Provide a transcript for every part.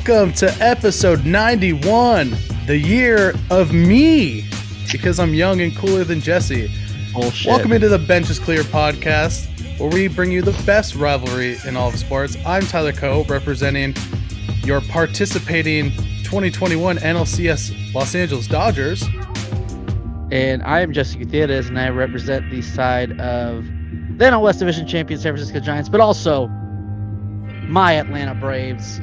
Welcome to episode 91, the year of me, because I'm young and cooler than Jesse. Bullshit. Welcome into the Bench is Clear podcast, where we bring you the best rivalry in all of sports. I'm Tyler Coe, representing your participating 2021 NLCS Los Angeles Dodgers. And I am Jesse Gutierrez, and I represent the side of the NL West Division champion San Francisco Giants, but also my Atlanta Braves.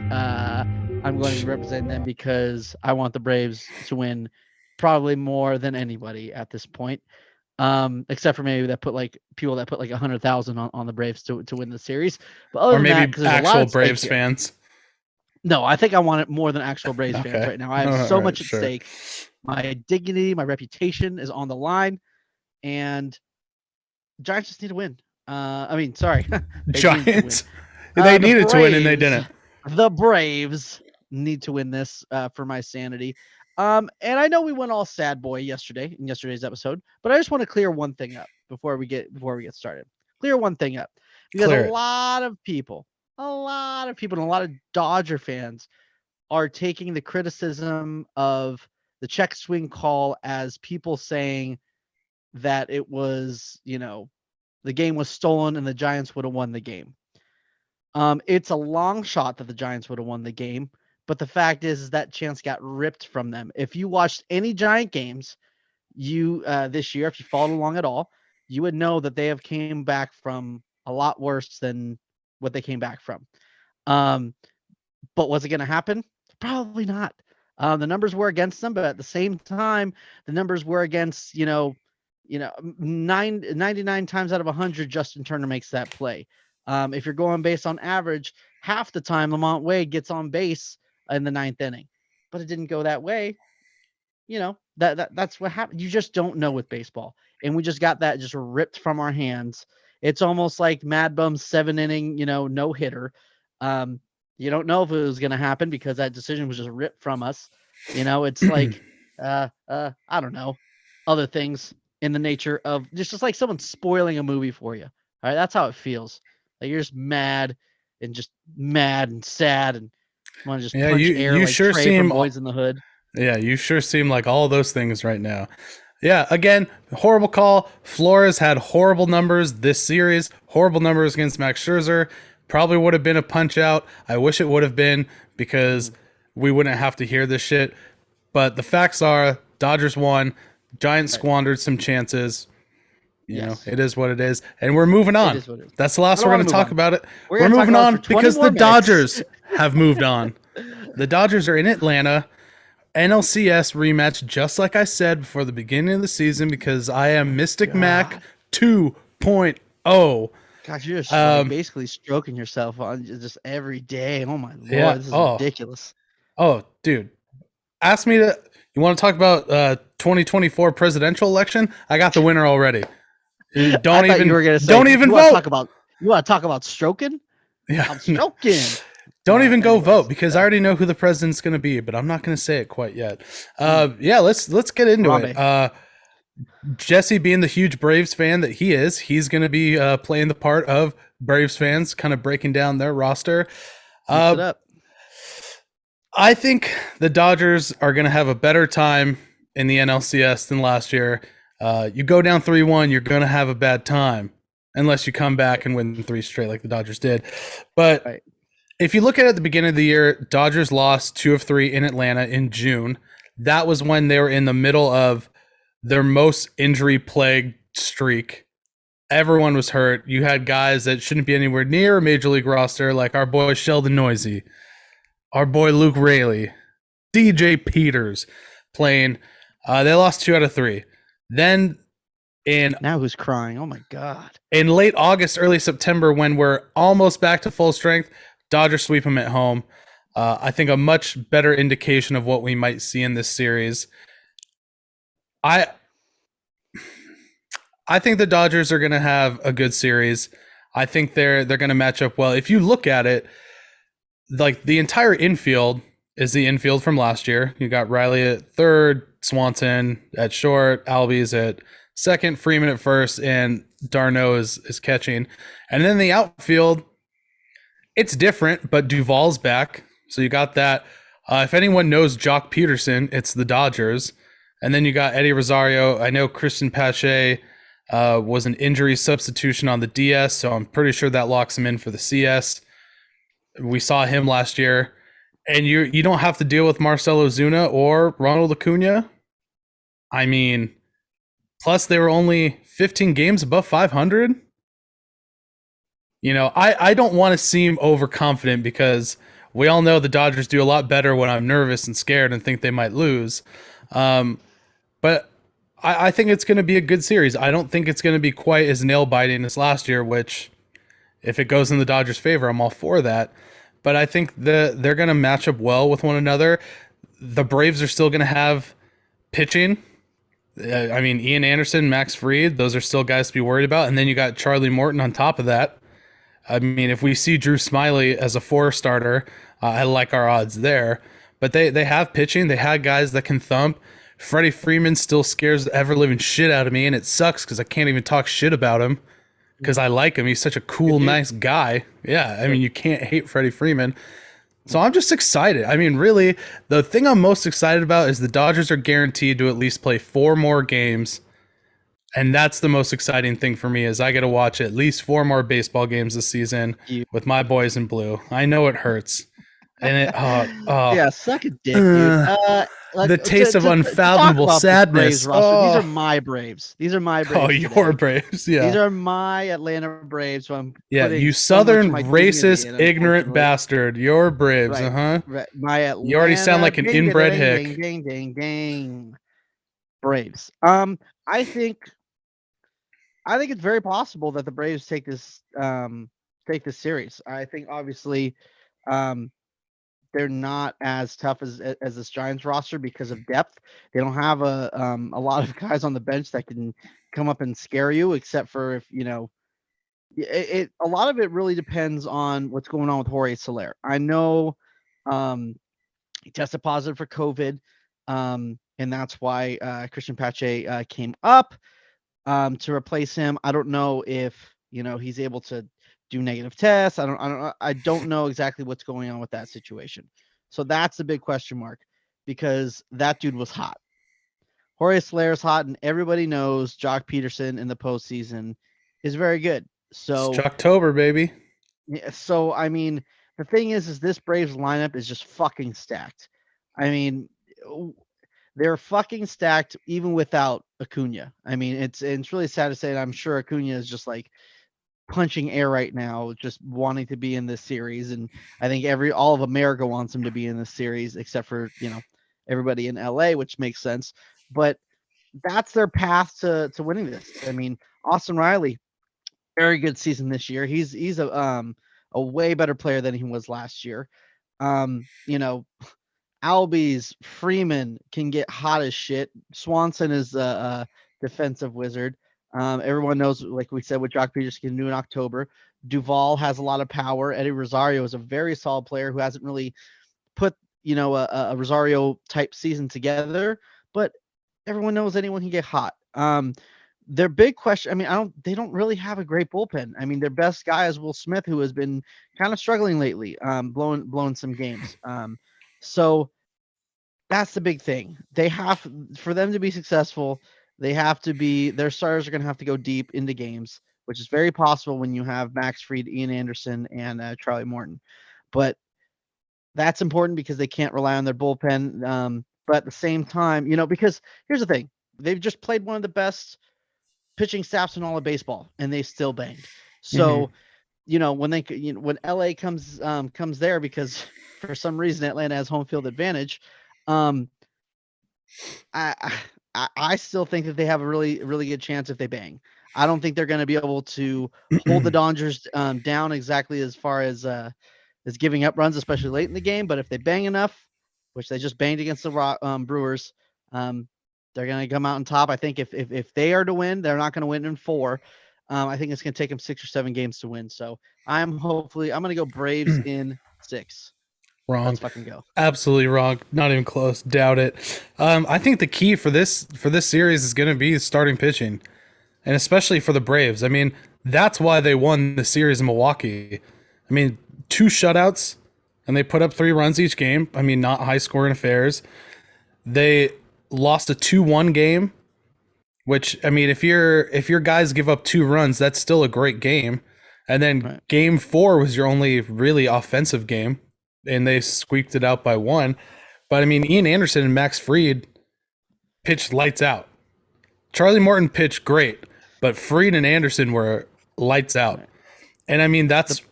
I'm going to be representing them because I want the Braves to win probably more than anybody at this point. Except for maybe that put like people that put like 100,000 on the Braves to win the series. But other Or than maybe that, actual Braves fans. No, I think I want it more than actual Braves Okay. fans right now. I have so much at stake. My dignity, my reputation is on the line, and Giants just need to win. Giants. They needed to win and they didn't. The Braves need to win this for my sanity. And I know we went all sad boy yesterday in yesterday's episode, but I just want to clear one thing up before we get started. Clear one thing up because a lot of people and a lot of Dodger fans are taking the criticism of the check swing call as people saying that it was, the game was stolen and the Giants would have won the game. It's a long shot that the Giants would have won the game, but the fact is that chance got ripped from them. If you watched any Giant games, this year, if you followed along at all, you would know that they have came back from a lot worse than what they came back from. But was it going to happen? Probably not. The numbers were against them, but at the same time, the numbers were against, 99 times out of 100, Justin Turner makes that play. If you're going based on average, half the time Lamont Wade gets on base in the ninth inning, but it didn't go that way. That's what happened. You just don't know with baseball, and we just got that just ripped from our hands. It's almost like Mad Bum's 7-inning, no hitter. You don't know if it was going to happen because that decision was just ripped from us. It's like, I don't know, other things in the nature of just like someone spoiling a movie for you. All right. That's how it feels. Like you're just mad and sad and want to just punch air you like sure Trey seem from Boys in the Hood. Yeah, you sure seem like all those things right now. Yeah, again, horrible call. Flores had horrible numbers this series, horrible numbers against Max Scherzer. Probably would have been a punch out. I wish it would have been because we wouldn't have to hear this shit. But the facts are Dodgers won. Giants squandered some chances. You know, it is what it is. And we're moving on. That's the last we're going to talk about it. We're moving on because the Dodgers have moved on. The Dodgers are in Atlanta. NLCS rematch, just like I said before the beginning of the season, because I am Mystic Mac 2.0. God, you're just basically stroking yourself on just every day. Oh my lord, this is ridiculous. Oh, dude, ask me to. You want to talk about 2024 presidential election? I got the winner already. Don't even. You were gonna say, don't even vote. You want to talk about stroking? Yeah, I'm stroking. Don't even go vote because I already know who the president's going to be, but I'm not going to say it quite yet. Let's get into it. Jesse, being the huge Braves fan that he is, he's going to be playing the part of Braves fans, kind of breaking down their roster. Mix it up. I think the Dodgers are going to have a better time in the NLCS than last year. You go down 3-1, you're going to have a bad time unless you come back and win 3 straight like the Dodgers did. But if you look at it at the beginning of the year, Dodgers lost 2 of 3 in Atlanta in June. That was when they were in the middle of their most injury-plagued streak. Everyone was hurt. You had guys that shouldn't be anywhere near a major league roster, like our boy Sheldon Noisy, our boy Luke Raley, DJ Peters playing. They lost 2 out of 3. Then now who's crying? Oh my God. In late August, early September, when we're almost back to full strength, Dodgers sweep them at home. I think a much better indication of what we might see in this series. I think the Dodgers are going to have a good series. I think they're going to match up well. If you look at it, like the entire infield is the infield from last year. You got Riley at third, Swanson at short, Albies at second, Freeman at first, and d'Arnaud is catching. And then the outfield, it's different, but Duvall's back. So you got that. If anyone knows Jock Peterson, it's the Dodgers. And then you got Eddie Rosario. I know Christian Pache was an injury substitution on the DS, so I'm pretty sure that locks him in for the CS. We saw him last year. And you don't have to deal with Marcelo Zuna or Ronald Acuna. I mean, plus they were only 15 games above 500. I don't want to seem overconfident because we all know the Dodgers do a lot better when I'm nervous and scared and think they might lose. But I think it's going to be a good series. I don't think it's going to be quite as nail biting as last year, which, if it goes in the Dodgers' favor, I'm all for that. But I think they're going to match up well with one another. The Braves are still going to have pitching. I mean, Ian Anderson, Max Fried, those are still guys to be worried about. And then you got Charlie Morton on top of that. I mean, if we see Drew Smyly as a 4 starter, I like our odds there. But they have pitching. They have guys that can thump. Freddie Freeman still scares the ever-living shit out of me, and it sucks because I can't even talk shit about him because I like him. He's such a cool, nice guy. Yeah, I mean, you can't hate Freddie Freeman. So I'm just excited. I mean, really, the thing I'm most excited about is the Dodgers are guaranteed to at least play 4 more games. And that's the most exciting thing for me is I get to watch at least 4 more baseball games this season with my boys in blue. I know it hurts. And it yeah, suck a dick, dude. The taste of unfathomable sadness. These are my Braves. These are my Braves. Oh, your Braves. Yeah. These are my Atlanta Braves. So you southern racist, ignorant bastard. Your Braves, right. My Atlanta. You already sound like an inbred hick. Braves. I think it's very possible that the Braves take this series. I think obviously they're not as tough as this Giants roster because of depth. They don't have a lot of guys on the bench that can come up and scare you, except for if a lot of it really depends on what's going on with Jorge Soler. I know he tested positive for COVID, and that's why Christian Pache came up to replace him. I don't know if he's able to do negative tests. I don't know exactly what's going on with that situation. So that's the big question mark because that dude was hot. Jorge Soler's hot, and everybody knows Jock Peterson in the postseason is very good. So it's October, baby. Yeah, so I mean, the thing is this Braves lineup is just fucking stacked. I mean, they're fucking stacked even without Acuna. I mean, it's really sad to say that I'm sure Acuna is just like punching air right now, just wanting to be in this series. And I think all of America wants him to be in this series, except for, everybody in LA, which makes sense. But that's their path to winning this. I mean, Austin Riley, very good season this year. He's a way better player than he was last year. Albies, Freeman can get hot as shit. Swanson is a defensive wizard. Everyone knows, like we said, what Jock Peterson can do in October. Duvall has a lot of power. Eddie Rosario is a very solid player who hasn't really put, a Rosario type season together, but everyone knows anyone can get hot. Their big question, I mean, they don't really have a great bullpen. I mean, their best guy is Will Smith, who has been kind of struggling lately, blowing some games. So that's the big thing. For them to be successful, their starters are going to have to go deep into games, which is very possible when you have Max Fried, Ian Anderson, and Charlie Morton. But that's important because they can't rely on their bullpen. But at the same time, because here's the thing. They've just played one of the best pitching staffs in all of baseball, and they still banged. So, when LA comes there, because for some reason Atlanta has home field advantage, I still think that they have a really, really good chance if they bang. I don't think they're going to be able to hold the Dodgers down exactly as far as giving up runs, especially late in the game. But if they bang enough, which they just banged against the Brewers, they're going to come out on top. I think if they are to win, they're not going to win in 4. I think it's going to take them 6 or 7 games to win. So I'm going to go Braves in 6. Wrong. Let's fucking go. Absolutely wrong. Not even close. Doubt it. I think the key for this series is going to be starting pitching, and especially for the Braves. I mean, that's why they won the series in Milwaukee. I mean, 2 shutouts and they put up 3 runs each game. I mean, not high scoring affairs. They lost a 2-1 game, which, I mean, if your guys give up 2 runs, that's still a great game. And then Right. game 4 was your only really offensive game, and they squeaked it out by 1. But I mean, Ian Anderson and Max Fried pitched lights out. Charlie Morton pitched great, but Fried and Anderson were lights out. Right. And I mean, that's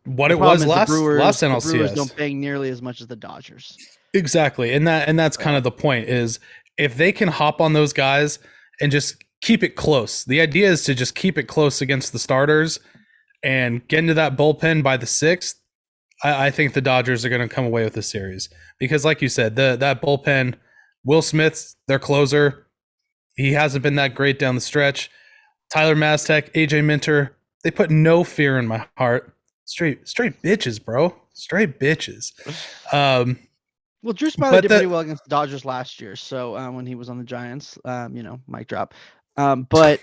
what The it problem was is last the Brewers NLCS. don't bang nearly as much as the Dodgers. Exactly. And that's kind of the point, is if they can hop on those guys and just keep it close. The idea is to just keep it close against the starters and get into that bullpen by the 6th. I think the Dodgers are going to come away with the series because, like you said, that bullpen, Will Smith's their closer. He hasn't been that great down the stretch. Tyler Maztek, AJ Minter, they put no fear in my heart. Straight bitches, bro. Straight bitches. Well, Drew Smiley did pretty well against the Dodgers last year. So when he was on the Giants, mic drop. But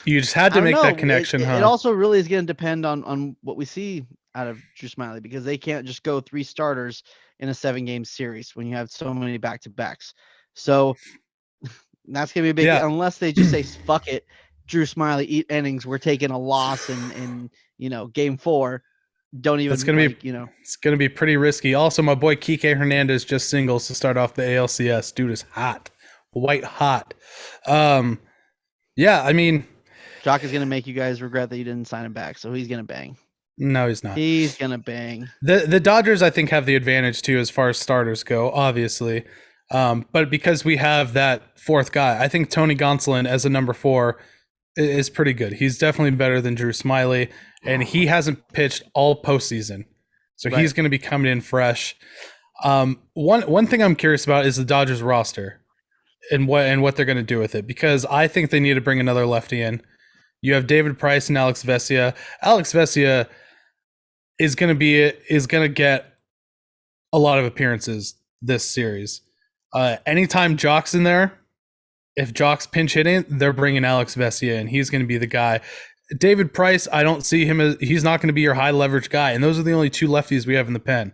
you just had to make that connection, huh? It also really is going to depend on what we see out of Drew Smiley, because they can't just go 3 starters in a 7-game series when you have so many back-to-backs. So that's going to be a big unless they just say, fuck it, Drew Smiley, eat innings. We're taking a loss in game 4. Don't even. It's gonna be It's gonna be pretty risky. Also, my boy Kike Hernandez just singles to start off the ALCS. Dude is hot, white hot. Yeah, I mean, Jock is gonna make you guys regret that you didn't sign him back. So he's gonna bang. No, he's not. He's gonna bang. The Dodgers, I think, have the advantage too as far as starters go, obviously. But because we have that 4th guy, I think Tony Gonsolin as a number 4 is pretty good. He's definitely better than Drew Smiley, and he hasn't pitched all postseason, so he's going to be coming in fresh. One thing I'm curious about is the Dodgers roster and what they're going to do with it, because I think they need to bring another lefty in. You have David Price and Alex Vesia. Alex Vesia is going to get a lot of appearances this series. Anytime Jock's in there, if Jock's pinch hitting, they're bringing Alex Vesia in. He's going to be the guy. David Price, I don't see him as, he's not going to be your high leverage guy. And those are the only 2 lefties we have in the pen.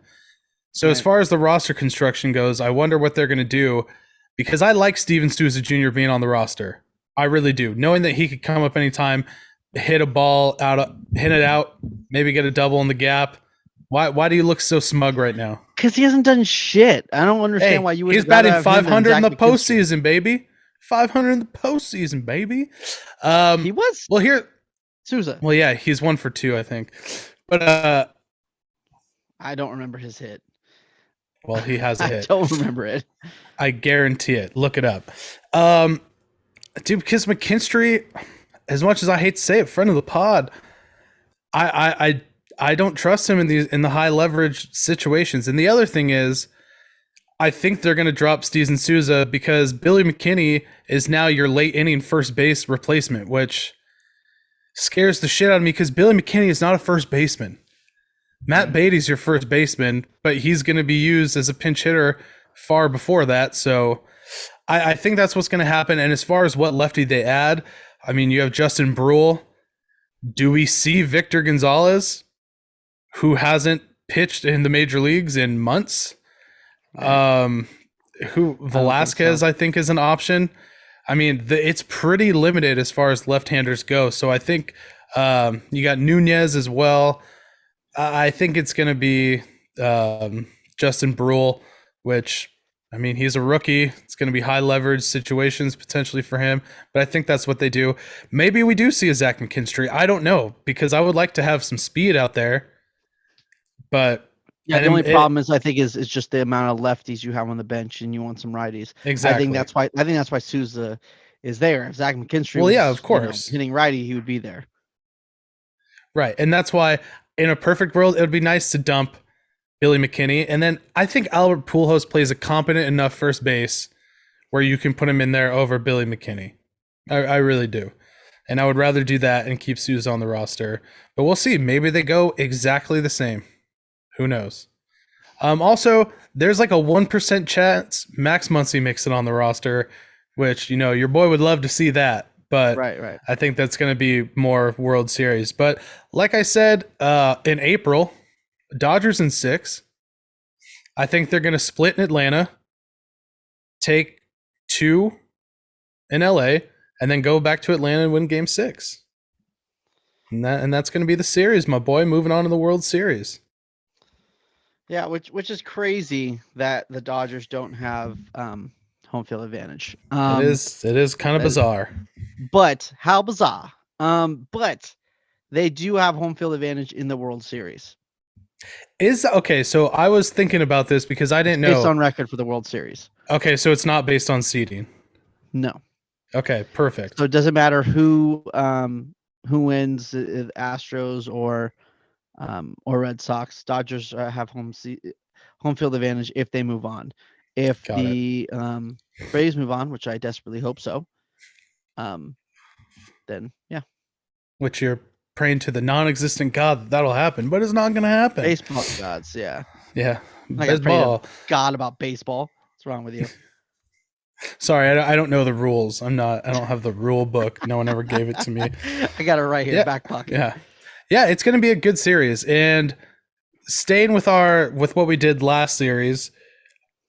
So as far as the roster construction goes, I wonder what they're going to do, because I like Steven Souza Jr. being on the roster. I really do. Knowing that he could come up anytime, hit a ball out, hit it out, maybe get a double in the gap. Why do you look so smug right now? Because he hasn't done shit. I don't understand why you would. He's batting 500 in the postseason, baby. 500 in the postseason, baby. He was. Well, here, Souza. Well, yeah, he's 1 for 2, I think. But I don't remember his hit. Well, he has a hit. I don't remember it. I guarantee it. Look it up. Dude, because McKinstry, as much as I hate to say it, friend of the pod, I don't trust him in the high leverage situations. And the other thing is, I think they're going to drop Steven Souza because Billy McKinney is now your late inning first base replacement, which scares the shit out of me because Billy McKinney is not a first baseman. Matt Beatty's your first baseman, but he's going to be used as a pinch hitter far before that. So I think that's what's going to happen. And as far as what lefty they add, I mean, you have Justin Brule. Do we see Victor Gonzalez, who hasn't pitched in the major leagues in months? Velasquez, I think, is an option. I mean, it's pretty limited as far as left-handers go. So I think you got Nunez as well. I think it's going to be Justin Brule, which, I mean, he's a rookie. It's going to be high leverage situations potentially for him, but I think that's what they do. Maybe we do see a Zach McKinstry. I don't know, because I would like to have some speed out there, but yeah, the only problem is I think is just the amount of lefties you have on the bench, and you want some righties. Exactly. I think that's why Souza is there. If Zach McKinstry was, of course, hitting righty, he would be there. Right, and that's why in a perfect world it would be nice to dump Billy McKinney, and then I think Albert Pujols plays a competent enough first base where you can put him in there over Billy McKinney. I really do. And I would rather do that and keep Souza on the roster. But we'll see. Maybe they go exactly the same. Who knows? Also, there's like a 1% chance Max Muncy makes it on the roster, which, your boy would love to see that. But right. I think that's going to be more World Series. But like I said, in April, Dodgers in 6, I think they're going to split in Atlanta, take 2 in LA, and then go back to Atlanta and win Game 6. And that's going to be the series, my boy. Moving on to the World Series. Yeah, which is crazy that the Dodgers don't have home field advantage. It is kind of bizarre. But how bizarre. But they do have home field advantage in the World Series. Okay, so I was thinking about this because I didn't know. Based on record for the World Series. Okay, so it's not based on seeding. No. Okay, perfect. So it doesn't matter who wins, Astros or Red Sox. Dodgers have home field advantage if they move on. If the Braves move on, which I desperately hope so, then yeah. Which you're praying to the non-existent God that'll happen, but it's not going to happen. Baseball gods, yeah. Yeah, baseball. God about baseball. What's wrong with you? Sorry, I don't know the rules. I don't have the rule book. No one ever gave it to me. I got it right here, back pocket. Yeah. It's going to be a good series. And staying with what we did last series,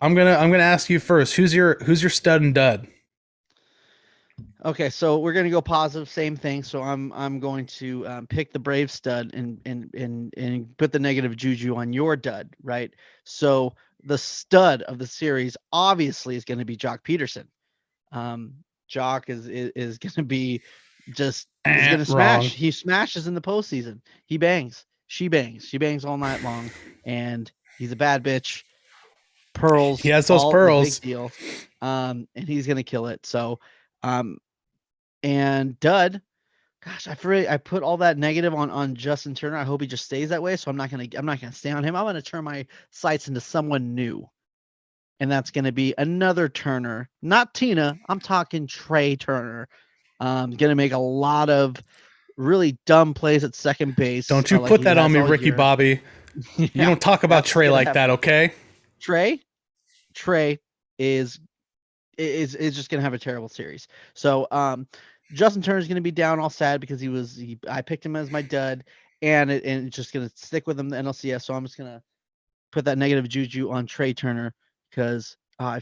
I'm gonna ask you first. Who's your stud and dud? Okay, so we're gonna go positive. Same thing. So I'm going to pick the Brave stud and put the negative juju on your dud, right? So the stud of the series obviously is going to be Jock Peterson. Jock is going to be just he's going to smash. Wrong. He smashes in the postseason. He bangs. She bangs all night long, and he's a bad bitch. Pearls. He has those pearls. Big deal. And he's going to kill it. So, and dud. Gosh, I put all that negative on Justin Turner. I hope he just stays that way. So I'm not gonna stay on him. I'm gonna turn my sights into someone new, and that's gonna be another Turner, not Tina. I'm talking Trey Turner. Gonna make a lot of really dumb plays at second base. Don't you put that on me, Ricky Bobby? You don't talk about Trey like that, okay? Trey is just gonna have a terrible series. So Justin Turner is going to be down all sad because I picked him as my dud, and it's just going to stick with him the NLCS. So I'm just going to put that negative juju on Trey Turner because I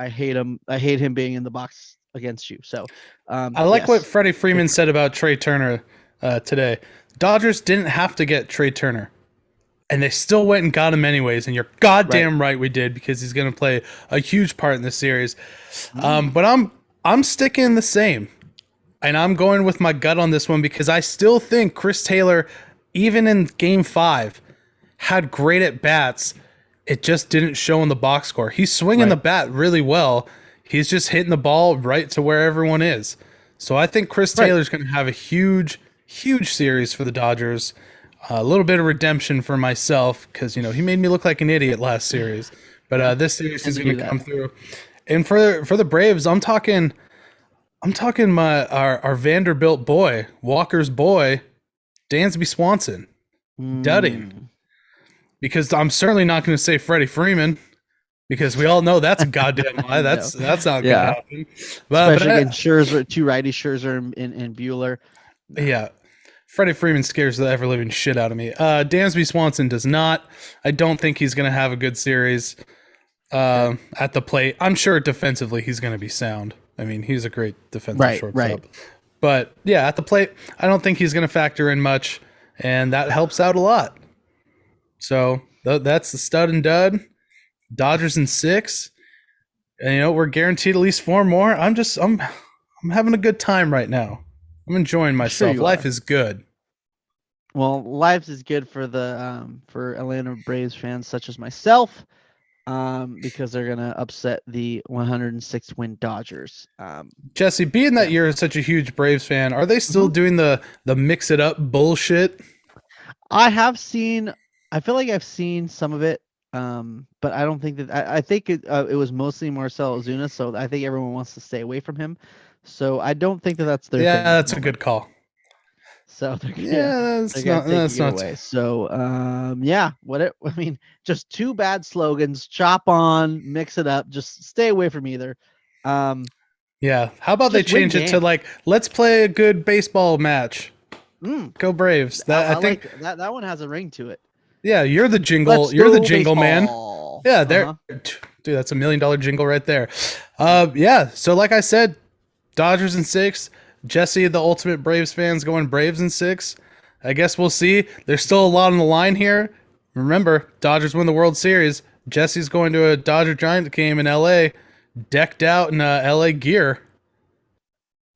hate him. I hate him being in the box against you. So I like what Freddie Freeman said about Trey Turner today. Dodgers didn't have to get Trey Turner, and they still went and got him anyways. And you're goddamn right we did, because he's going to play a huge part in this series. But I'm sticking the same. And I'm going with my gut on this one because I still think Chris Taylor, even in Game 5, had great at-bats. It just didn't show in the box score. He's swinging the bat really well. He's just hitting the ball right to where everyone is. So I think Chris Taylor's going to have a huge, huge series for the Dodgers. A little bit of redemption for myself because, he made me look like an idiot last series. But this series is going to come through. And for the Braves, I'm talking our Vanderbilt boy, Walker's boy, Dansby Swanson. Dud him. Because I'm certainly not going to say Freddie Freeman, because we all know that's a goddamn lie. That's not going to happen. Especially against Scherzer, two righties, Scherzer and Buehler. Yeah. Freddie Freeman scares the ever-living shit out of me. Dansby Swanson does not. I don't think he's going to have a good series at the plate. I'm sure defensively he's going to be sound. I mean, he's a great defensive shortstop. Right. But, yeah, at the plate, I don't think he's going to factor in much, and that helps out a lot. So, that's the stud and dud. Dodgers in 6. And, we're guaranteed at least 4 more. I'm having a good time right now. I'm enjoying myself. Sure Life is good. Well, life is good for the for Atlanta Braves fans such as myself. Because they're gonna upset the 106 win Dodgers. Jesse, being that you're such a huge Braves fan, are they still doing the mix it up bullshit? I feel like I've seen some of it, but I don't think that. I think it was mostly Marcell Ozuna, so I think everyone wants to stay away from him. So I don't think that's their thing. That's a good call. So that's not away. So just 2 bad slogans: chop on, mix it up. Just stay away from either. How about they change it to let's play a good baseball match. Go Braves. I think that one has a ring to it. Yeah, you're the jingle. You're the jingle man. Yeah, there, dude. That's $1 million jingle right there. Yeah. So, like I said, Dodgers in 6. Jesse, the ultimate Braves fans, going Braves in 6. I guess we'll see. There's still a lot on the line here. Remember, Dodgers win the World Series. Jesse's going to a Dodger Giant game in LA, decked out in LA gear.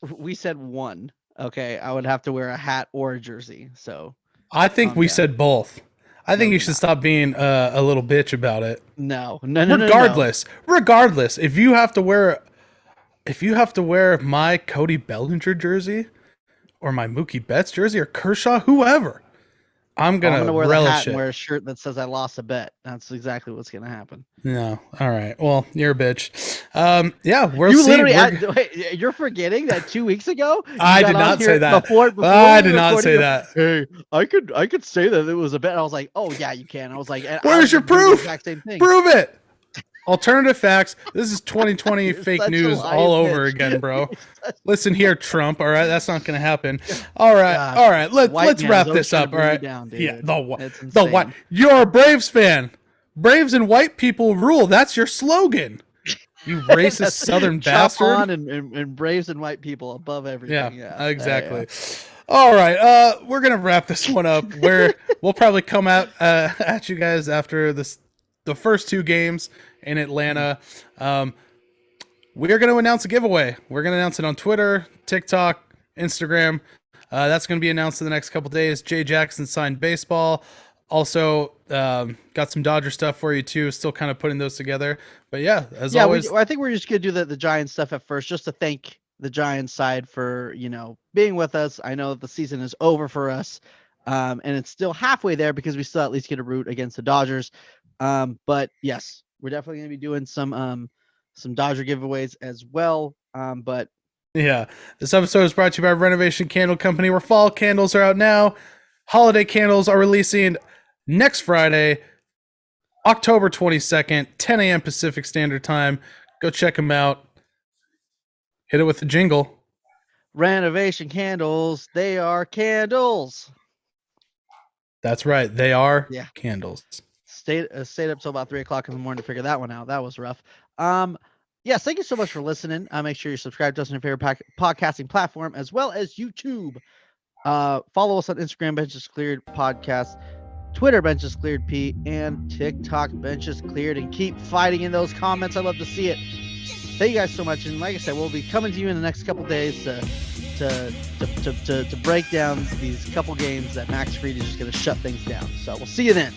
We said 1. Okay, I would have to wear a hat or a jersey. So I think we said both. I think you should stop being a little bitch about it. No. Regardless, if you have to wear my Cody Bellinger jersey or my Mookie Betts jersey or Kershaw, whoever, I'm gonna wear the relish hat it. and wear a shirt that says I lost a bet. That's exactly what's gonna happen. No, all right. Well, you're a bitch. Yeah, we'll You see. literally, wait, you're forgetting that 2 weeks ago. I did not say that. Before I did not say that. Hey, I could say that it was a bet. I was like, oh yeah, you can. I was like, where's your proof? Exact same thing. Prove it. Alternative facts. This is 2020 fake news all over again, bro. Listen here, Trump. All right, that's not gonna happen. All right, Gosh, all right. Let's wrap this up. All right. Down, yeah, the what? You're a Braves fan. Braves and white people rule. That's your slogan. You racist Southern bastard. On and Braves and white people above everything. Yeah, exactly. All right, we're gonna wrap this one up. We'll probably come out at you guys after the first 2 games in Atlanta. We're going to announce a giveaway. We're going to announce it on Twitter, TikTok, Instagram. That's going to be announced in the next couple days. Jay Jackson signed baseball. Also, got some Dodger stuff for you too. Still kind of putting those together. But yeah, as always, I think we're just going to do the Giants stuff at first, just to thank the Giants side for, being with us. I know that the season is over for us. And it's still halfway there because we still at least get a root against the Dodgers. But yes, we're definitely going to be doing some Dodger giveaways as well. But yeah, this episode is brought to you by Renovation Candle Company, where fall candles are out now. Holiday candles are releasing next Friday, October 22nd, 10 a.m. Pacific Standard Time. Go check them out. Hit it with the jingle. Renovation candles, they are candles. That's right. They are candles. Stayed up till about 3:00 in the morning to figure that one out. That was rough. Yes, thank you so much for listening. Make sure you subscribe to us on your favorite podcasting platform as well as YouTube. Follow us on Instagram, Benches Cleared Podcast, Twitter, Benches Cleared P, and TikTok, Benches Cleared. And keep fighting in those comments. I love to see it. Thank you guys so much. And like I said, we'll be coming to you in the next couple days to break down these couple games that Max Fried is just going to shut things down. So we'll see you then.